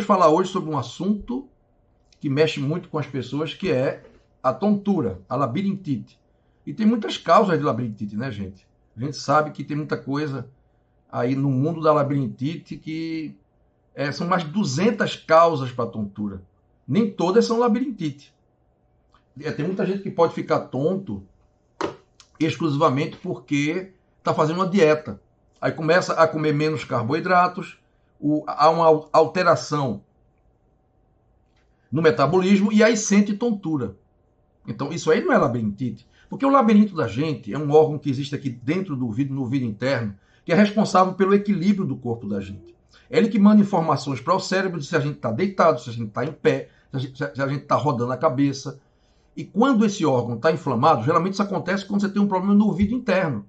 vamos falar hoje sobre um assunto que mexe muito com as pessoas, que é a tontura, a labirintite. E tem muitas causas de labirintite, né, gente? A gente sabe que tem muita coisa aí no mundo da labirintite que são mais de 200 causas para tontura. Nem todas são labirintite. Tem muita gente que pode ficar tonto exclusivamente porque está fazendo uma dieta. Aí começa a comer menos carboidratos, há uma alteração no metabolismo e aí sente tontura. Então isso aí não é labirintite, porque o labirinto da gente é um órgão que existe aqui dentro do ouvido, no ouvido interno, que é responsável pelo equilíbrio do corpo da gente. É ele que manda informações para o cérebro de se a gente está deitado, se a gente está em pé, se a gente está rodando a cabeça. E quando esse órgão está inflamado, geralmente isso acontece quando você tem um problema no ouvido interno.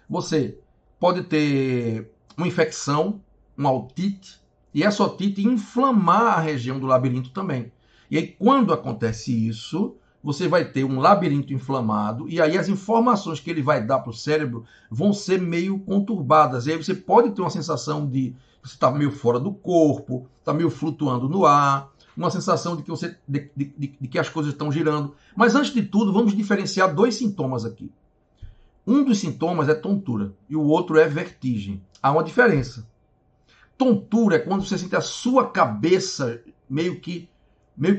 Você pode ter uma infecção, uma otite, e essa otite inflamar a região do labirinto também. E aí, quando acontece isso, você vai ter um labirinto inflamado, e aí as informações que ele vai dar para o cérebro vão ser meio conturbadas. E aí você pode ter uma sensação de que você está meio fora do corpo, está meio flutuando no ar, uma sensação de que, de que as coisas estão girando. Mas antes de tudo, vamos diferenciar dois sintomas aqui. Um dos sintomas é tontura e o outro é vertigem. Há uma diferença. Tontura é quando você sente a sua cabeça meio que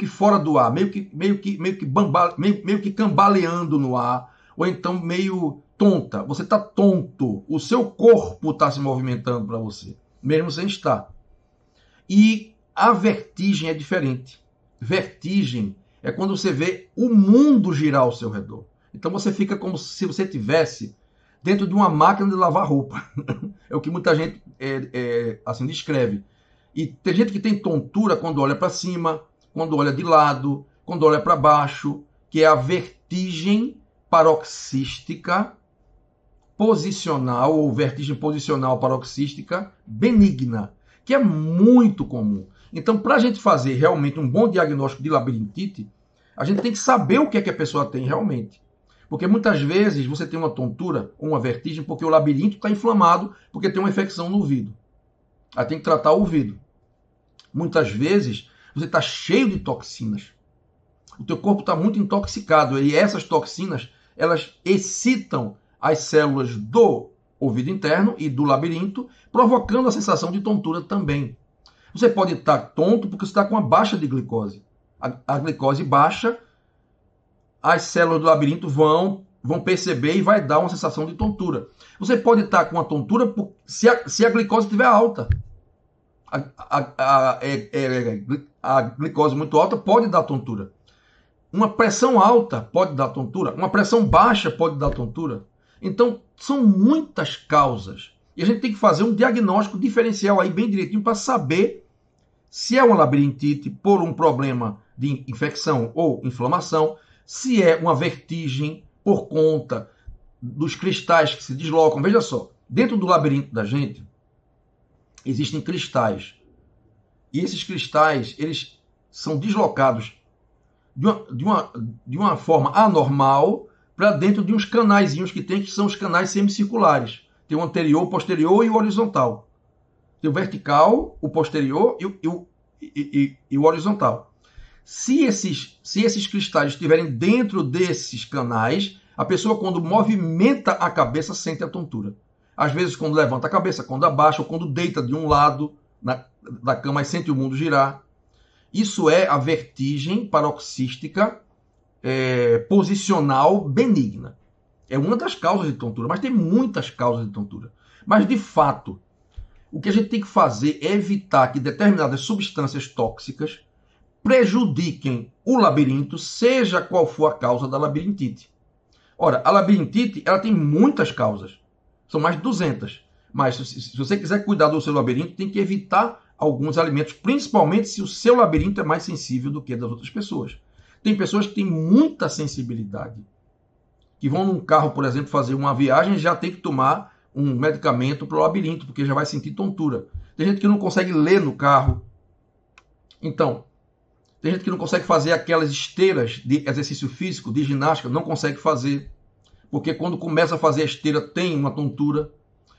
fora do ar, meio que cambaleando no ar, ou então meio tonta. Você está tonto, o seu corpo está se movimentando para você, mesmo sem estar. E a vertigem é diferente. Vertigem é quando você vê o mundo girar ao seu redor. Então você fica como se você estivesse dentro de uma máquina de lavar roupa. É o que muita gente assim descreve. E tem gente que tem tontura quando olha para cima, quando olha de lado, quando olha para baixo, que é a vertigem paroxística posicional ou vertigem posicional paroxística benigna, que é muito comum. Então, para a gente fazer realmente um bom diagnóstico de labirintite, a gente tem que saber o que é que a pessoa tem realmente. Porque muitas vezes você tem uma tontura ou uma vertigem porque o labirinto está inflamado, porque tem uma infecção no ouvido. Aí tem que tratar o ouvido. Muitas vezes você está cheio de toxinas. O teu corpo está muito intoxicado e essas toxinas, elas excitam as células do ouvido interno e do labirinto, provocando a sensação de tontura também. Você pode estar tonto porque você está com uma baixa de glicose. A glicose baixa, as células do labirinto vão perceber e vai dar uma sensação de tontura. Você pode estar com uma tontura se a glicose estiver alta. A glicose muito alta pode dar tontura. Uma pressão alta pode dar tontura. Uma pressão baixa pode dar tontura. Então, são muitas causas. E a gente tem que fazer um diagnóstico diferencial aí bem direitinho para saber se é uma labirintite por um problema de infecção ou inflamação, se é uma vertigem por conta dos cristais que se deslocam. Veja só, dentro do labirinto da gente existem cristais. E esses cristais, eles são deslocados de uma forma anormal para dentro de uns canaizinhos que tem, que são os canais semicirculares. Tem o anterior, o posterior e o horizontal. Tem o vertical, o posterior e o horizontal. Se esses cristais estiverem dentro desses canais, a pessoa, quando movimenta a cabeça, sente a tontura. Às vezes, quando levanta a cabeça, quando abaixa, ou quando deita de um lado da cama e sente o mundo girar. Isso é a vertigem paroxística posicional benigna. É uma das causas de tontura, mas tem muitas causas de tontura. Mas, de fato, o que a gente tem que fazer é evitar que determinadas substâncias tóxicas prejudiquem o labirinto, seja qual for a causa da labirintite. Ora, a labirintite, ela tem muitas causas. São mais de 200. Mas se você quiser cuidar do seu labirinto, tem que evitar alguns alimentos, principalmente se o seu labirinto é mais sensível do que das outras pessoas. Tem pessoas que têm muita sensibilidade, que vão num carro, por exemplo, fazer uma viagem e já tem que tomar um medicamento para o labirinto, porque já vai sentir tontura. Tem gente que não consegue ler no carro. Então, tem gente que não consegue fazer aquelas esteiras de exercício físico, de ginástica, não consegue fazer, porque quando começa a fazer a esteira tem uma tontura.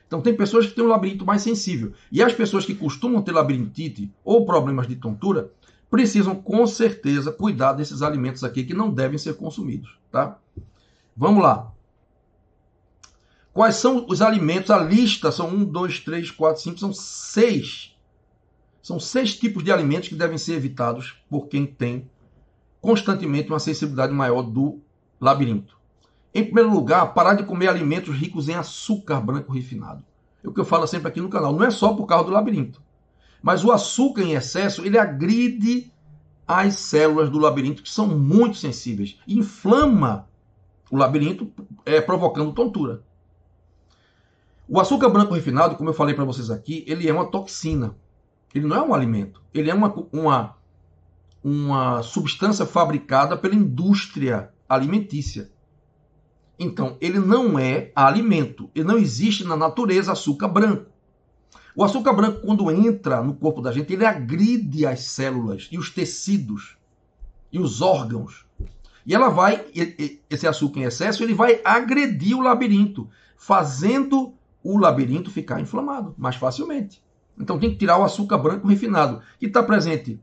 Então tem pessoas que têm um labirinto mais sensível. E as pessoas que costumam ter labirintite ou problemas de tontura precisam com certeza cuidar desses alimentos aqui que não devem ser consumidos, tá? Vamos lá. Quais são os alimentos? A lista são 1, 2, 3, 4, 5, são 6. São 6 tipos de alimentos que devem ser evitados por quem tem constantemente uma sensibilidade maior do labirinto. Em primeiro lugar, parar de comer alimentos ricos em açúcar branco refinado. É o que eu falo sempre aqui no canal. Não é só por causa do labirinto. Mas o açúcar em excesso, ele agride as células do labirinto, que são muito sensíveis. Inflama o labirinto, provocando tontura. O açúcar branco refinado, como eu falei para vocês aqui, ele é uma toxina. Ele não é um alimento. Ele é uma substância fabricada pela indústria alimentícia. Então, ele não é alimento. Ele não existe na natureza açúcar branco. O açúcar branco, quando entra no corpo da gente, ele agride as células e os tecidos e os órgãos. E esse açúcar em excesso, ele vai agredir o labirinto, fazendo o labirinto ficar inflamado mais facilmente. Então tem que tirar o açúcar branco refinado, que está presente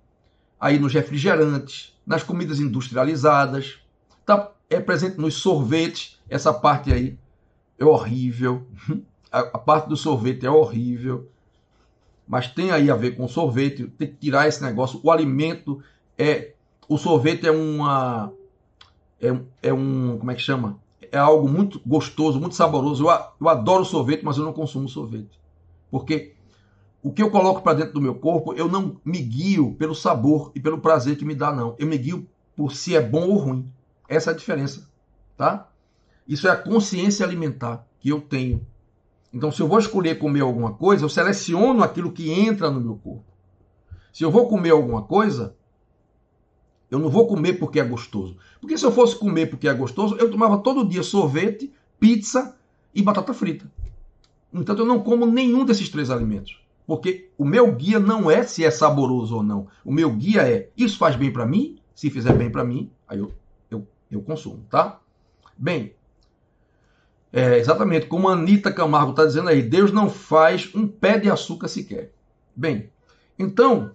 aí nos refrigerantes, nas comidas industrializadas, é presente nos sorvetes. Essa parte aí é horrível. A parte do sorvete é horrível. Mas tem aí a ver com sorvete. Tem que tirar esse negócio. O alimento o sorvete como é que chama? É algo muito gostoso, muito saboroso. Eu adoro sorvete, mas eu não consumo sorvete. Porque o que eu coloco para dentro do meu corpo, eu não me guio pelo sabor e pelo prazer que me dá, não. Eu me guio por se é bom ou ruim. Essa é a diferença, tá? Isso é a consciência alimentar que eu tenho. Então, se eu vou escolher comer alguma coisa, eu seleciono aquilo que entra no meu corpo. Se eu vou comer alguma coisa, eu não vou comer porque é gostoso. Porque se eu fosse comer porque é gostoso, eu tomava todo dia sorvete, pizza e batata frita. Então, eu não como nenhum desses 3 alimentos. Porque o meu guia não é se é saboroso ou não. O meu guia é, isso faz bem para mim? Se fizer bem para mim, aí eu consumo, tá? Bem, exatamente como a Anitta Camargo está dizendo aí, Deus não faz um pé de açúcar sequer. Bem, então,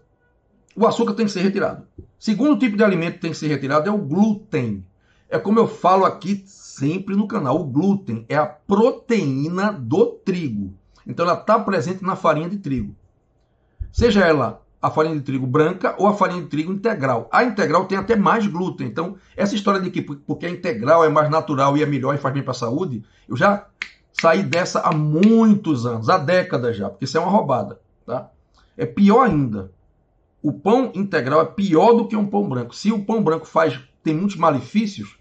o açúcar tem que ser retirado. Segundo tipo de alimento que tem que ser retirado é o glúten. É como eu falo aqui sempre no canal, o glúten é a proteína do trigo. Então ela está presente na farinha de trigo. Seja ela a farinha de trigo branca ou a farinha de trigo integral. A integral tem até mais glúten. Então, essa história de que porque a integral é mais natural e é melhor e faz bem para a saúde, eu já saí dessa há muitos anos, há décadas já, porque isso é uma roubada. Tá? É pior ainda. O pão integral é pior do que um pão branco. Se o pão branco tem muitos malefícios,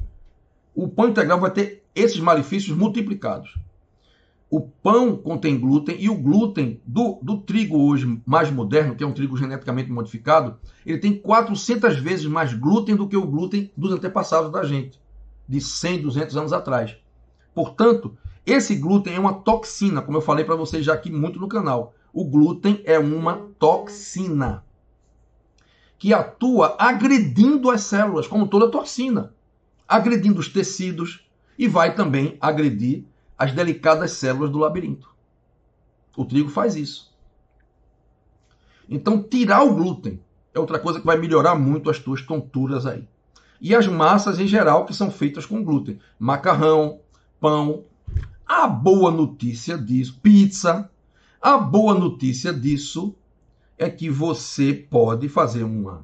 o pão integral vai ter esses malefícios multiplicados. O pão contém glúten e o glúten do trigo hoje mais moderno, que é um trigo geneticamente modificado, ele tem 400 vezes mais glúten do que o glúten dos antepassados da gente, de 100, 200 anos atrás. Portanto, esse glúten é uma toxina, como eu falei para vocês já aqui muito no canal. O glúten é uma toxina que atua agredindo as células, como toda toxina, agredindo os tecidos e vai também agredir as delicadas células do labirinto. O trigo faz isso. Então, tirar o glúten é outra coisa que vai melhorar muito as tuas tonturas aí. E as massas em geral que são feitas com glúten. Macarrão, pão. A boa notícia disso, pizza. A boa notícia disso é que você pode fazer um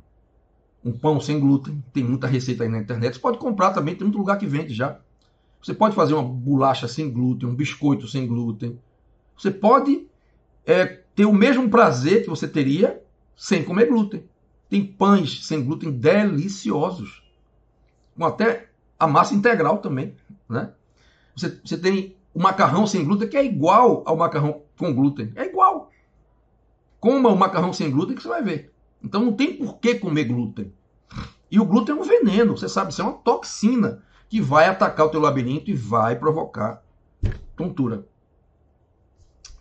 pão sem glúten. Tem muita receita aí na internet. Você pode comprar também, tem muito lugar que vende já. Você pode fazer uma bolacha sem glúten, um biscoito sem glúten. Você pode ter o mesmo prazer que você teria sem comer glúten. Tem pães sem glúten deliciosos. Com até a massa integral também. Né? Você tem o macarrão sem glúten, que é igual ao macarrão com glúten. É igual. Coma o macarrão sem glúten que você vai ver. Então não tem por que comer glúten. E o glúten é um veneno, você sabe, isso é uma toxina que vai atacar o teu labirinto e vai provocar tontura.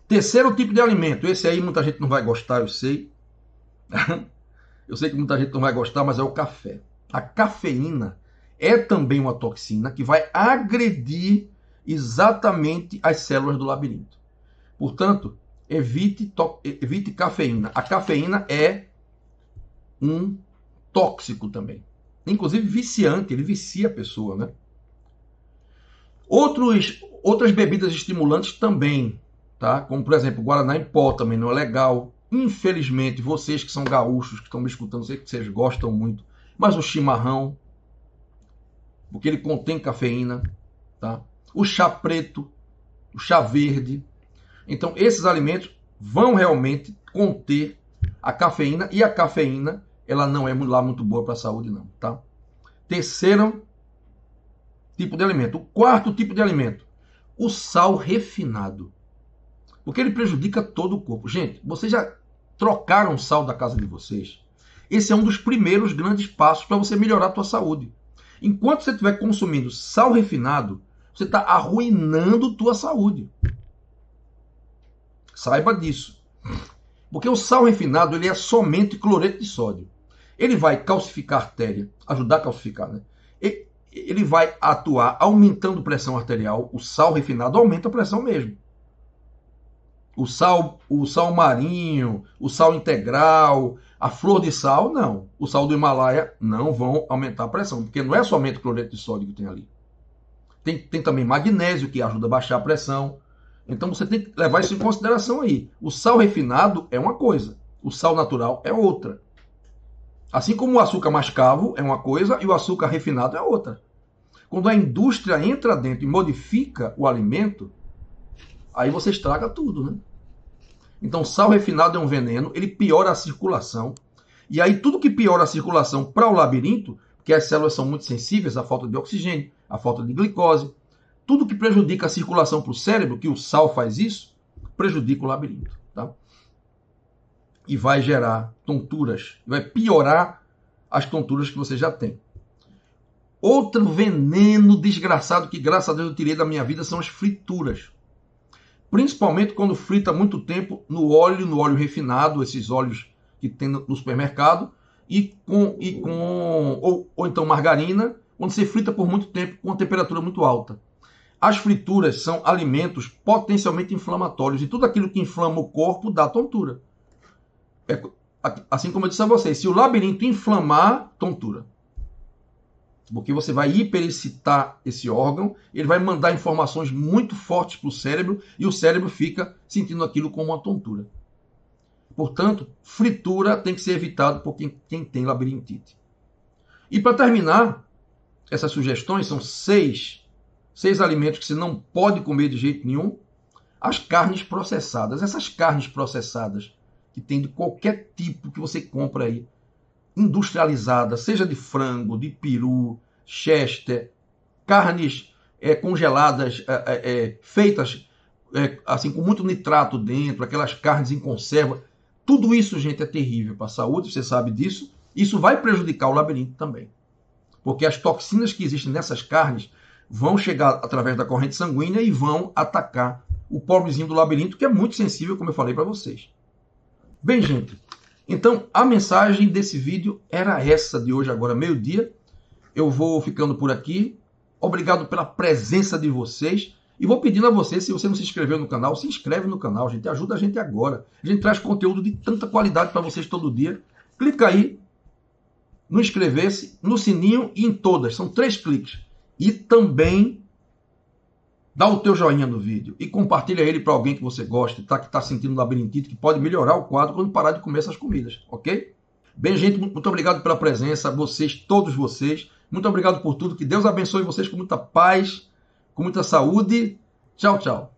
Terceiro tipo de alimento, esse aí muita gente não vai gostar, eu sei. Eu sei que muita gente não vai gostar, mas é o café. A cafeína é também uma toxina que vai agredir exatamente as células do labirinto. Portanto, evite cafeína. A cafeína é um tóxico também. Inclusive viciante, ele vicia a pessoa, né? Outras bebidas estimulantes também, tá? Como, por exemplo, Guaraná em pó também não é legal. Infelizmente, vocês que são gaúchos, que estão me escutando, sei que vocês gostam muito, mas o chimarrão, porque ele contém cafeína, tá? O chá preto, o chá verde. Então, esses alimentos vão realmente conter a cafeína, e a cafeína, ela não é lá muito boa para a saúde, não, tá? Terceiro tipo de alimento. O quarto tipo de alimento, o sal refinado. Porque ele prejudica todo o corpo. Gente, vocês já trocaram sal da casa de vocês? Esse é um dos primeiros grandes passos para você melhorar a tua saúde. Enquanto você estiver consumindo sal refinado, você está arruinando tua saúde. Saiba disso. Porque o sal refinado, ele é somente cloreto de sódio. Ele vai calcificar a artéria, ajudar a calcificar, né? Ele vai atuar aumentando a pressão arterial. O sal refinado aumenta a pressão mesmo. O sal marinho, o sal integral, a flor de sal, não. O sal do Himalaia não vão aumentar a pressão, porque não é somente cloreto de sódio que tem ali. Tem também magnésio, que ajuda a baixar a pressão. Então você tem que levar isso em consideração aí. O sal refinado é uma coisa, o sal natural é outra. Assim como o açúcar mascavo é uma coisa e o açúcar refinado é outra. Quando a indústria entra dentro e modifica o alimento, aí você estraga tudo, né? Então, sal refinado é um veneno, ele piora a circulação. E aí, tudo que piora a circulação para o labirinto, porque as células são muito sensíveis à falta de oxigênio, à falta de glicose, tudo que prejudica a circulação para o cérebro, que o sal faz isso, prejudica o labirinto, tá? E vai gerar tonturas, vai piorar as tonturas que você já tem. Outro veneno desgraçado que, graças a Deus, eu tirei da minha vida são as frituras. Principalmente quando frita muito tempo no óleo refinado, esses óleos que tem no supermercado, ou então margarina, quando você frita por muito tempo com uma temperatura muito alta. As frituras são alimentos potencialmente inflamatórios, e tudo aquilo que inflama o corpo dá tontura. Assim como eu disse a vocês, se o labirinto inflamar, tontura. Porque você vai hiperexcitar esse órgão, ele vai mandar informações muito fortes para o cérebro, e o cérebro fica sentindo aquilo como uma tontura. Portanto, fritura tem que ser evitado por quem tem labirintite. E para terminar, essas sugestões são seis alimentos que você não pode comer de jeito nenhum. As carnes processadas. Essas carnes processadas que tem de qualquer tipo que você compra aí, industrializada, seja de frango, de peru, chester, carnes congeladas, feitas assim com muito nitrato dentro, aquelas carnes em conserva. Tudo isso, gente, é terrível para a saúde, você sabe disso. Isso vai prejudicar o labirinto também. Porque as toxinas que existem nessas carnes vão chegar através da corrente sanguínea e vão atacar o pobrezinho do labirinto, que é muito sensível, como eu falei para vocês. Bem, gente, então a mensagem desse vídeo era essa de hoje, agora meio-dia. Eu vou ficando por aqui. Obrigado pela presença de vocês. E vou pedindo a você, se você não se inscreveu no canal, se inscreve no canal, gente. Ajuda a gente agora. A gente traz conteúdo de tanta qualidade para vocês todo dia. Clica aí no inscrever-se, no sininho e em todas. São 3 cliques. E também dá o teu joinha no vídeo e compartilha ele para alguém que você gosta, tá, que está sentindo labirintite, que pode melhorar o quadro quando parar de comer essas comidas, ok? Bem, gente, muito obrigado pela presença, vocês, todos vocês. Muito obrigado por tudo. Que Deus abençoe vocês com muita paz, com muita saúde. Tchau, tchau.